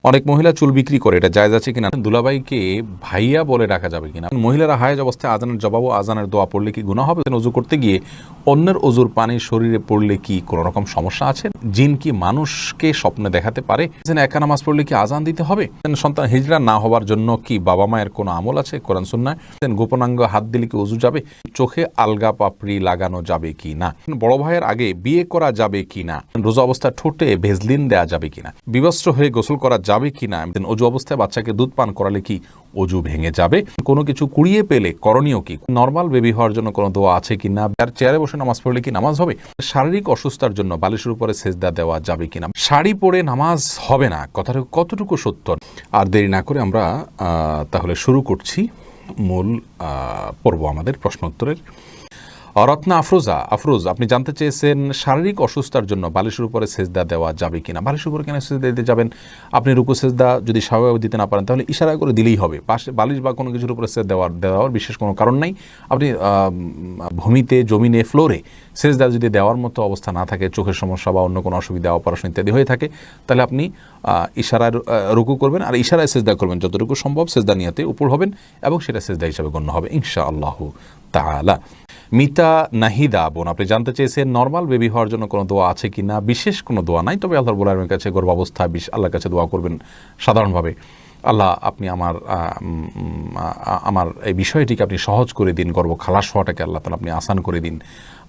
অনেক মহিলা চুল বিক্রি করে, এটা জায়েজ আছে কিনা? দুলাভাইকে ভাইয়া বলে ডাকা যাবে কিনা? মহিলারা হায়েজ অবস্থায় আজানের জবাব ও আজানের দোয়া পড়লে কি গুনাহ হবে? অজু করতে গিয়ে অন্যের অজুর পানি শরীরে পড়লে কি কোনো রকম সমস্যা আছে? জিন কি মানুষকে স্বপ্নে দেখাতে পারে? একা নামাজ পড়লে কি আজান দিতে হবে? সন্তান হিজড়া না হওয়ার জন্য কি বাবা মায়ের কোনো আমল আছে কোরআন সুন্নায়? গোপনাঙ্গ হাত দিলে কি অজু যাবে? চোখে আলগা পাপড়ি লাগানো যাবে কি না? বড় ভাইয়ের আগে বিয়ে করা যাবে কি না? রোজা অবস্থায় ঠোঁটে ভেজলিন দেয়া যাবে কিনা? বিবস্ত্র হয়ে গোসল করা যাবে কিনা? অজু অবস্থায় বাচ্চাকে দুধ পান করালে কি অজু ভেঙে যাবে? কোনো কিছু কুড়িয়ে পেলে করণীয় কি? নর্মাল বেবি হওয়ার জন্য কোনো দোয়া আছে কিনা? আর চেয়ারে বসে নামাজ পড়লে কি নামাজ হবে? শারীরিক অসুস্থতার জন্য বালিশের উপরে সেজদা দেওয়া যাবে কিনা? শাড়ি পরে নামাজ হবে না, কথাটা কতটুকু সত্য? আর দেরি না করে আমরা তাহলে শুরু করছি মূল পর্ব আমাদের প্রশ্নোত্তরের। রত্না আফরোজ আপনি জানতে চেয়েছেন শারীরিক অসুস্থতার জন্য বালিশের উপরে সেজদা দেওয়া যাবে কিনা? বালিশের উপরে কেন সেজদা দিতে যাবেন? আপনি রুকু সেজদা যদি স্বাভাবিকভাবে দিতে না পারেন তাহলে ইশারা করে দিলেই হবে। পাশে বালিশ বা কোনো কিছুর উপরে দেওয়ার বিশেষ কোনো কারণ নাই। আপনি ভূমিতে, জমিনে, ফ্লোরে সেজদা যদি দেওয়ার মতো অবস্থা না থাকে, চোখের সমস্যা বা অন্য কোনো অসুবিধা, অপারেশন ইত্যাদি হয়ে থাকে, তাহলে আপনি ইশারায় রুকু করবেন আর ইশারায় সেজদা করবেন, যতটুকু সম্ভব সেজদা নিয়াতে উপর হবেন এবং সেটা সেজদা হিসাবে গণ্য হবে ইনশাআল্লাহ তাআলা। মিতা নাহিদা বোন আপনি জানতে চেয়েছেন নর্মাল বেবি হওয়ার জন্য কোনো দোয়া আছে কি না? বিশেষ কোনো দোয়া নাই, তবে আল্লাহর রাব্বুল আলামিনের কাছে গর্ভাবস্থা আল্লাহর কাছে দোয়া করবেন সাধারণভাবে, আল্লাহ আপনি আমার এই বিষয়টিকে আপনি সহজ করে দিন, গর্ভ খালাস হওয়াটাকে আল্লাহ তাআলা আপনি আসান করে দিন,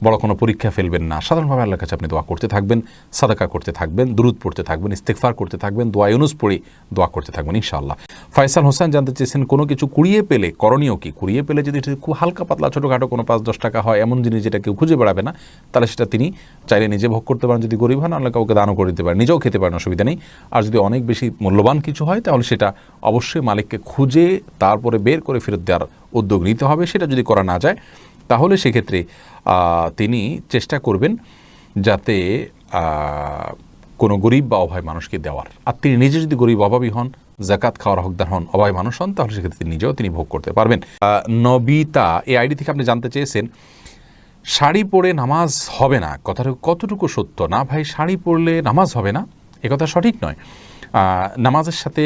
বড় কোনো পরীক্ষা ফেলবেন না। সাধারণভাবে আল্লাহর কাছে আপনি দোয়া করতে থাকবেন, সাদাকা করতে থাকবেন, দুরুদ পড়তে থাকবেন, ইস্তিগফার করতে থাকবেন, দোয়া ইউনুস পড়ে দোয়া করতে থাকবেন ইনশাআল্লাহ। ফয়সাল হোসেন জানতে চেয়েছেন কোনো কিছু কুড়িয়ে পেলে করণীয় কি? কুড়িয়ে পেলে যদি খুব হালকা পাতলা ছোটোখাটো কোনো 5-10 টাকা হয়, এমন জিনিস যেটা কেউ খুঁজে বেড়াবে না, তাহলে সেটা তিনি চাইলে নিজে ভোগ করতে পারেন, যদি গরিব হন আল্লাহ কাউকে দানও করে দিতে পারেন, নিজেও খেতে পারেন, অসুবিধা নেই। আর যদি অনেক বেশি মূল্যবান কিছু হয় তাহলে সেটা অবশ্যই মালিককে খুঁজে তারপরে বের করে ফেরত দেওয়ার উদ্যোগ নিতে হবে। সেটা যদি করা না যায় তাহলে সেক্ষেত্রে তিনি চেষ্টা করবেন যাতে কোনো গরিব বা অভাবী মানুষকে দেওয়ার। আর তিনি নিজে যদি গরিব অভাবী হন, জাকাত খাওয়ার হকদার হন, অভাবী মানুষ হন, তাহলে সেক্ষেত্রে নিজেও তিনি ভোগ করতে পারবেন। নবিতা এই আইডি থেকে আপনি জানতে চেয়েছেন শাড়ি পরে নামাজ হবে না, কথাটা কতটুকু সত্য? না ভাই, শাড়ি পরলে নামাজ হবে না এ কথা সঠিক নয়। নামাজের সাথে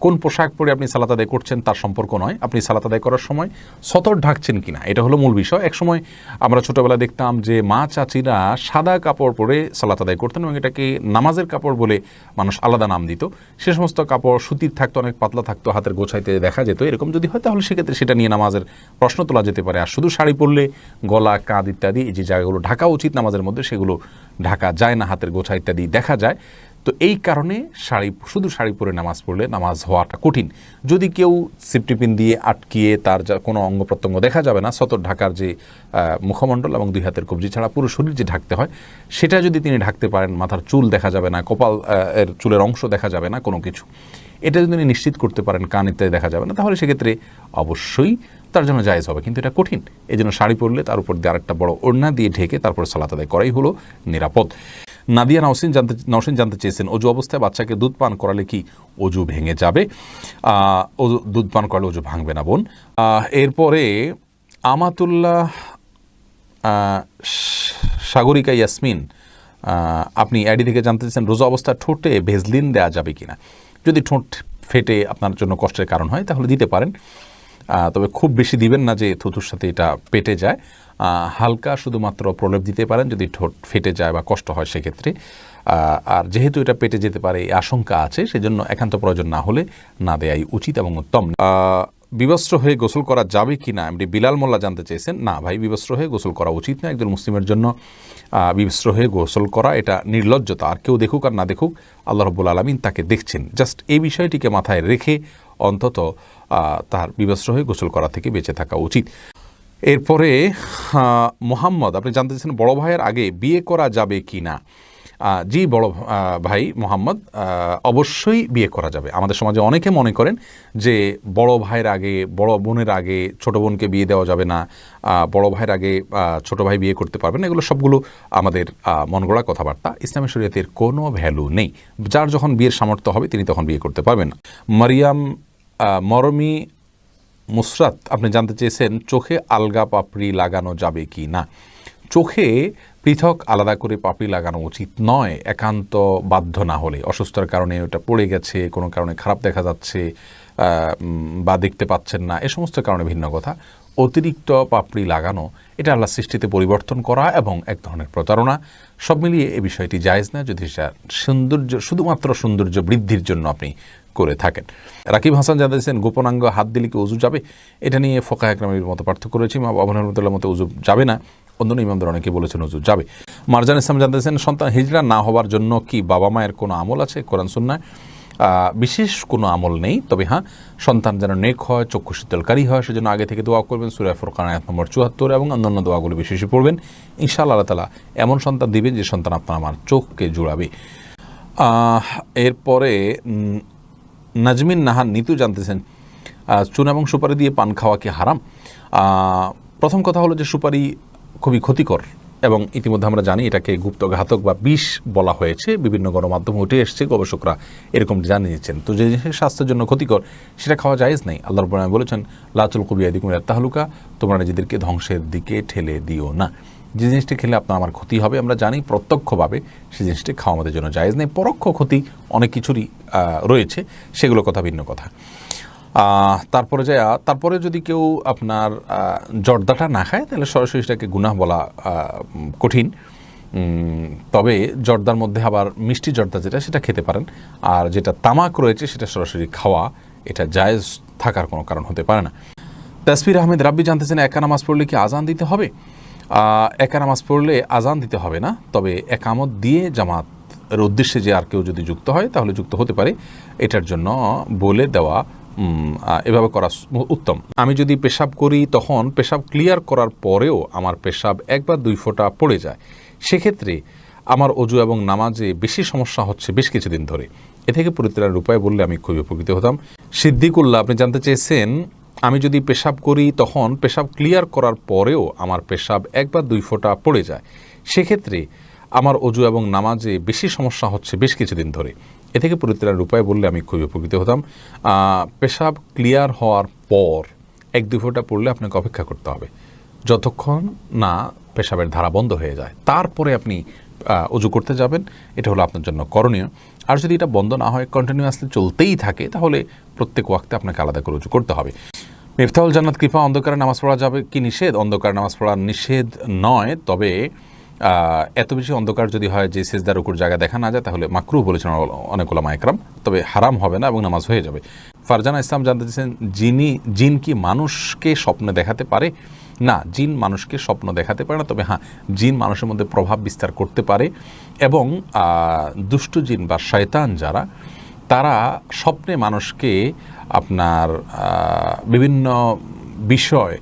কোন পোশাক পরে আপনি সালাত আদায় করছেন তার সম্পর্ক নয়, আপনি সালাত আদায় করার সময় সতর ঢাকছেন কিনা এটা হলো মূল বিষয়। একসময় আমরা ছোটোবেলায় দেখতাম যে মা চাচিরা সাদা কাপড় পরে সালাত আদায় করতেন এবং এটাকে নামাজের কাপড় বলে মানুষ আলাদা নাম দিত। সে সমস্ত কাপড় সুতির থাকতো, অনেক পাতলা থাকতো, হাতের গোছাইতে দেখা যেত। এরকম যদি হয় তাহলে সেক্ষেত্রে সেটা নিয়ে নামাজের প্রশ্ন তোলা যেতে পারে। আর শুধু শাড়ি পরলে গলা, কাঁধ ইত্যাদি এই যে জায়গাগুলো ঢাকা উচিত নামাজের মধ্যে, সেগুলো ঢাকা যায় না, হাতের গোছা ইত্যাদি দেখা যায়। তো এই কারণে শুধু শাড়ি পরে নামাজ পড়লে নামাজ হওয়াটা কঠিন। যদি কেউ সিপটিপিন দিয়ে আটকিয়ে তার যা কোনো অঙ্গ প্রত্যঙ্গ দেখা যাবে না, সতর ঢাকার যে মুখমণ্ডল এবং 2 হাতের কবজি ছাড়া পুরো শরীর যে ঢাকতে হয় সেটা যদি তিনি ঢাকতে পারেন, মাথার চুল দেখা যাবে না, কপাল এর চুলের অংশ দেখা যাবে না কোনো কিছু, এটা যদি তিনি নিশ্চিত করতে পারেন, কান ইত্যাদি দেখা যাবে না, তাহলে সেক্ষেত্রে অবশ্যই তার জন্য জায়েজ হবে। কিন্তু এটা কঠিন, এই জন্য শাড়ি পরলে তার উপর দিয়ে আরেকটা বড় ওড়না দিয়ে ঢেকে তারপর সালাত আদায় করাই হলো নিরাপদ। নাদিয়া নওশিন জানতে চেয়েছেন অজু অবস্থায় বাচ্চাকে দুধ পান করালে কি অজু ভেঙে যাবে? দুধ পান করালে অজু ভাঙবে না বোন। এরপরে আমাতুল্লাহ সাগরিকা ইয়াসমিন আপনি আইডি থেকে জানতে চেয়েছেন রোজা অবস্থায় ঠোঁটে ভেজলিন দেওয়া যাবে কিনা? যদি ঠোঁট ফেটে আপনার জন্য কষ্টের কারণ হয় তাহলে দিতে পারেন, তবে খুব বেশি দিবেন না যে থুতুর সাথে এটা পেটে যায়। হালকা শুধুমাত্র প্রলেপ দিতে পারেন যদি ঠোঁট ফেটে যায় বা কষ্ট হয় সেক্ষেত্রে। আর যেহেতু এটা পেটে যেতে পারে এই আশঙ্কা আছে, সেজন্য একান্ত প্রয়োজন না হলে না দেয়াই উচিত এবং উত্তম। বিবস্ত্র হয়ে গোসল করা যাবে কি না এমনি বিলাল মোল্লা জানতে চেয়েছেন। না ভাই, বিবস্ত্র হয়ে গোসল করা উচিত না। একজন মুসলিমের জন্য বিবস্ত্র হয়ে গোসল করা এটা নির্লজ্জতা। আর কেউ দেখুক আর না দেখুক, আল্লাহ রাব্বুল আলামিন তাকে দেখছেন। জাস্ট এই বিষয়টিকে মাথায় রেখে অন্তত তার বিবস্ত্র হয়ে গোসল করা থেকে বেঁচে থাকা উচিত। এরপরে মোহাম্মদ আপনি জানতে চাচ্ছেন বড় ভাইয়ের আগে বিয়ে করা যাবে কি না? জি বড় ভাই মোহাম্মদ, অবশ্যই বিয়ে করা যাবে। আমাদের সমাজে অনেকে মনে করেন যে বড় ভাইয়ের আগে, বড় বোনের আগে ছোট বোনকে বিয়ে দেওয়া যাবে না, বড় ভাইয়ের আগে ছোট ভাই বিয়ে করতে পারবে না। এগুলো সবগুলো আমাদের মন গড়া কথাবার্তা। ইসলামী শরীয়তের কোনো ভ্যালু নেই। যার যখন বিয়ের সামর্থ্য হবে তিনি তখন বিয়ে করতে পারবেন না। মরমি মুসরাত আপনি জানতে চেয়েছেন চোখে আলগা পাপড়ি লাগানো যাবে কি না? চোখে পৃথক আলাদা করে পাপড়ি লাগানো উচিত নয়, একান্ত বাধ্য না হলে। অসুস্থতার কারণে ওটা পড়ে গেছে, কোনো কারণে খারাপ দেখা যাচ্ছে বা দেখতে পাচ্ছেন না, এ সমস্ত কারণে ভিন্ন কথা। অতিরিক্ত পাপড়ি লাগানো এটা আল্লাহ সৃষ্টিতে পরিবর্তন করা এবং এক ধরনের প্রতারণা। সব মিলিয়ে এই বিষয়টি জায়েজ না, যদি সেটা সৌন্দর্য, শুধুমাত্র সৌন্দর্য বৃদ্ধির জন্য আপনি করে থাকেন। রাকিব হাসান জানিয়েছেন গোপনাঙ্গ হাত দিলে কি উজু যাবে? এটা নিয়ে ফোকাহে কেরামের মতো পার্থক্য রয়েছে। ইমাম আবু হানিফার রহমাতুল্লাহ মতে উজু যাবে না, অন্য ইমামদের অনেকে বলেছেন উজু যাবে। মারজান ইসলাম জানতেছেন সন্তান হিজড়া না হওয়ার জন্য কি বাবা মায়ের কোনো আমল আছে কোরআন সুন্নাহ? বিশেষ কোনো আমল নেই, তবে হ্যাঁ, সন্তান যেন নেক হয়, চক্ষু শীতলকারী হয়, সেজন্য আগে থেকে দোয়া করবেন। সূরা ফুরকান আয়াত নম্বর ৭৪ এবং অন্যান্য দোয়াগুলো বেশি বেশি পড়বেন। ইনশাআল্লাহ আল্লাহ তাআলা এমন সন্তান দিবেন যে সন্তান আপনার আমার চোখকে জুড়াবে। এরপরে নাজমিন নাহান নিতু জানতেছেন চুন এবং সুপারি দিয়ে পান খাওয়া কি হারাম? প্রথম কথা হলো যে সুপারি খুবই ক্ষতিকর এবং ইতিমধ্যে আমরা জানি এটাকে গুপ্তঘাতক বা বিষ বলা হয়েছে, বিভিন্ন গণমাধ্যমে উঠে এসছে, গবেষকরা এরকম জানিয়েছেন। তো যে জিনিস স্বাস্থ্যের জন্য ক্ষতিকর সেটা খাওয়া জায়েজ নেই। আল্লাহ রাব্বুল আলামিন বলেছেন লা তুলকু বিয়াইদিকুম ইলা তাহলুকা, তোমরা নিজেদেরকে ধ্বংসের দিকে ঠেলে দিও না। যে জিনিসটি খেলে আপনার আমার ক্ষতি হবে আমরা জানি, প্রত্যক্ষভাবে সেই জিনিসটি খাওয়া আমাদের জন্য জায়েজ নেই। পরোক্ষ ক্ষতি অনেক কিছুরই রয়েছে, সেগুলো কথা ভিন্ন কথা। তারপরে যদি কেউ আপনার জর্দাটা না খায় তাহলে সরাসরি সেটাকে গুনাহ বলা কঠিন। তবে জর্দার মধ্যে আবার মিষ্টি জর্দা যেটা, সেটা খেতে পারেন। আর যেটা তামাক রয়েছে সেটা সরাসরি খাওয়া এটা জায়েজ থাকার কোনো কারণ হতে পারে না। তাসফির আহমেদ রাব্বি জানতেছেন একা নামাজ পড়লে কি আজান দিতে হবে? একা নামাজ পড়লে আজান দিতে হবে না, তবে একামত দিয়ে জামাতের উদ্দেশ্যে যে আর কেউ যদি যুক্ত হয় তাহলে যুক্ত হতে পারে। এটার জন্য বলে দেওয়া এভাবে করা উত্তম। আমি যদি পেশাব করি তখন পেশাব ক্লিয়ার করার পরেও আমার পেশাব ১ বা ২ ফোঁটা পড়ে যায়, সেক্ষেত্রে আমার অজু এবং নামাজে বেশি সমস্যা হচ্ছে বেশ কিছুদিন ধরে, এ থেকে পরিত্রাণের উপায় বললে আমি খুবই উপকৃত হতাম। সিদ্দিকুল্লাহ আপনি জানতে চেয়েছেন আমি যদি পেশাব করি তখন পেশাব ক্লিয়ার করার পরেও আমার পেশাব ১ বা ২ ফোঁটা পড়ে যায়, সেক্ষেত্রে আমার অজু এবং নামাজে বেশি সমস্যা হচ্ছে বেশ কিছুদিন ধরে, এ থেকে পরিত্রাণের উপায় বললে আমি খুবই উপকৃত হতাম। পেশাব ক্লিয়ার হওয়ার পর ১-২ ফোঁটা পড়লে আপনাকে অপেক্ষা করতে হবে যতক্ষণ না পেশাবের ধারা বন্ধ হয়ে যায়, তারপরে আপনি অজু করতে যাবেন। এটা হলো আপনার জন্য করণীয়। আর যদি এটা বন্ধ না হয়, কন্টিনিউয়াসলি চলতেই থাকে, তাহলে প্রত্যেক ওয়াক্তে আপনাকে আলাদা করে উজু করতে হবে। মিফতাহুল জান্নাত কৃপা অন্ধকারে নামাজ পড়া যাবে কি নিষেধ? অন্ধকারে নামাজ পড়া নিষেধ নয়, তবে এত বেশি অন্ধকার যদি হয় যে সিজদার রুকুর জায়গা দেখা না যায় তাহলে মাকরুহ বলেছেন অনেক উলামা ইকরাম, তবে হারাম হবে না এবং নামাজ হয়ে যাবে। ফারজানা ইসলাম জানতে চেয়েছেন জিন কি মানুষকে স্বপ্নে দেখাতে পারে? না, জিন মানুষকে স্বপ্ন দেখাতে পারে না, তবে হ্যাঁ, জিন মানুষের মধ্যে প্রভাব বিস্তার করতে পারে এবং দুষ্ট জিন বা শয়তান যারা, তারা স্বপ্নে মানুষকে আপনার বিভিন্ন বিষয়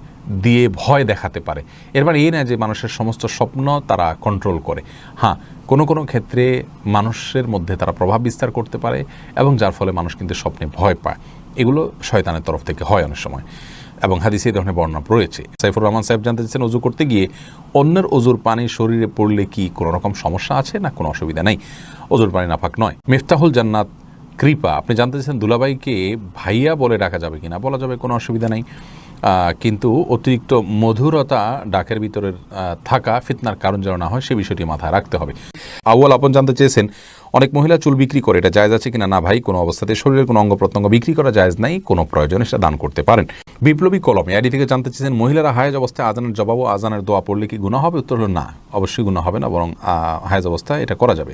দিয়ে ভয় দেখাতে পারে। এর মানে এই না যে মানুষের সমস্ত স্বপ্ন তারা কন্ট্রোল করে। হ্যাঁ, কোনো কোনো ক্ষেত্রে মানুষের মধ্যে তারা প্রভাব বিস্তার করতে পারে এবং যার ফলে মানুষ কিন্তু স্বপ্নে ভয় পায়। এগুলো শয়তানের তরফ থেকে হয় অনেক সময় এবং হাদিসে এই ধরনের বর্ণনা রয়েছে। সাইফুর রহমান সাহেব জানতে চাচ্ছেন অজু করতে গিয়ে অন্যের অজুর পানি শরীরে পড়লে কি কোনো রকম সমস্যা আছে? না, কোনো অসুবিধা নেই, অজুর পানি নাপাক নয়। মিফতাহুল জান্নাত কৃপা আপনি জানতে চাচ্ছেন দুলাভাইকে ভাইয়া বলে ডাকা যাবে কিনা? বলা যাবে, কোনো অসুবিধা নেই, কিন্তু অতিরিক্ত মধুরতা ডাকের ভিতরে থাকা ফিতনার কারণ যেন না হয় সে বিষয়টি মাথায় রাখতে হবে। আউয়াল আপন জানতে চেয়েছেন অনেক মহিলা চুল বিক্রি করে, এটা জায়েজ আছে কিনা? না ভাই, কোনো অবস্থাতে শরীরের কোনো অঙ্গ প্রত্যঙ্গ বিক্রি করা জায়েজ নাই, কোনো প্রয়োজনে সেটা দান করতে পারেন। বিপ্লবী কলমে আইডি থেকে জানতে চেয়েছেন মহিলারা হায়েজ অবস্থায় আজানের জবাব ও আজানের দোয়া পড়লে কি গুনাহ হবে? উত্তর হলো না, অবশ্যই গুনাহ হবে না, বরং হায়েজ অবস্থায় এটা করা যাবে।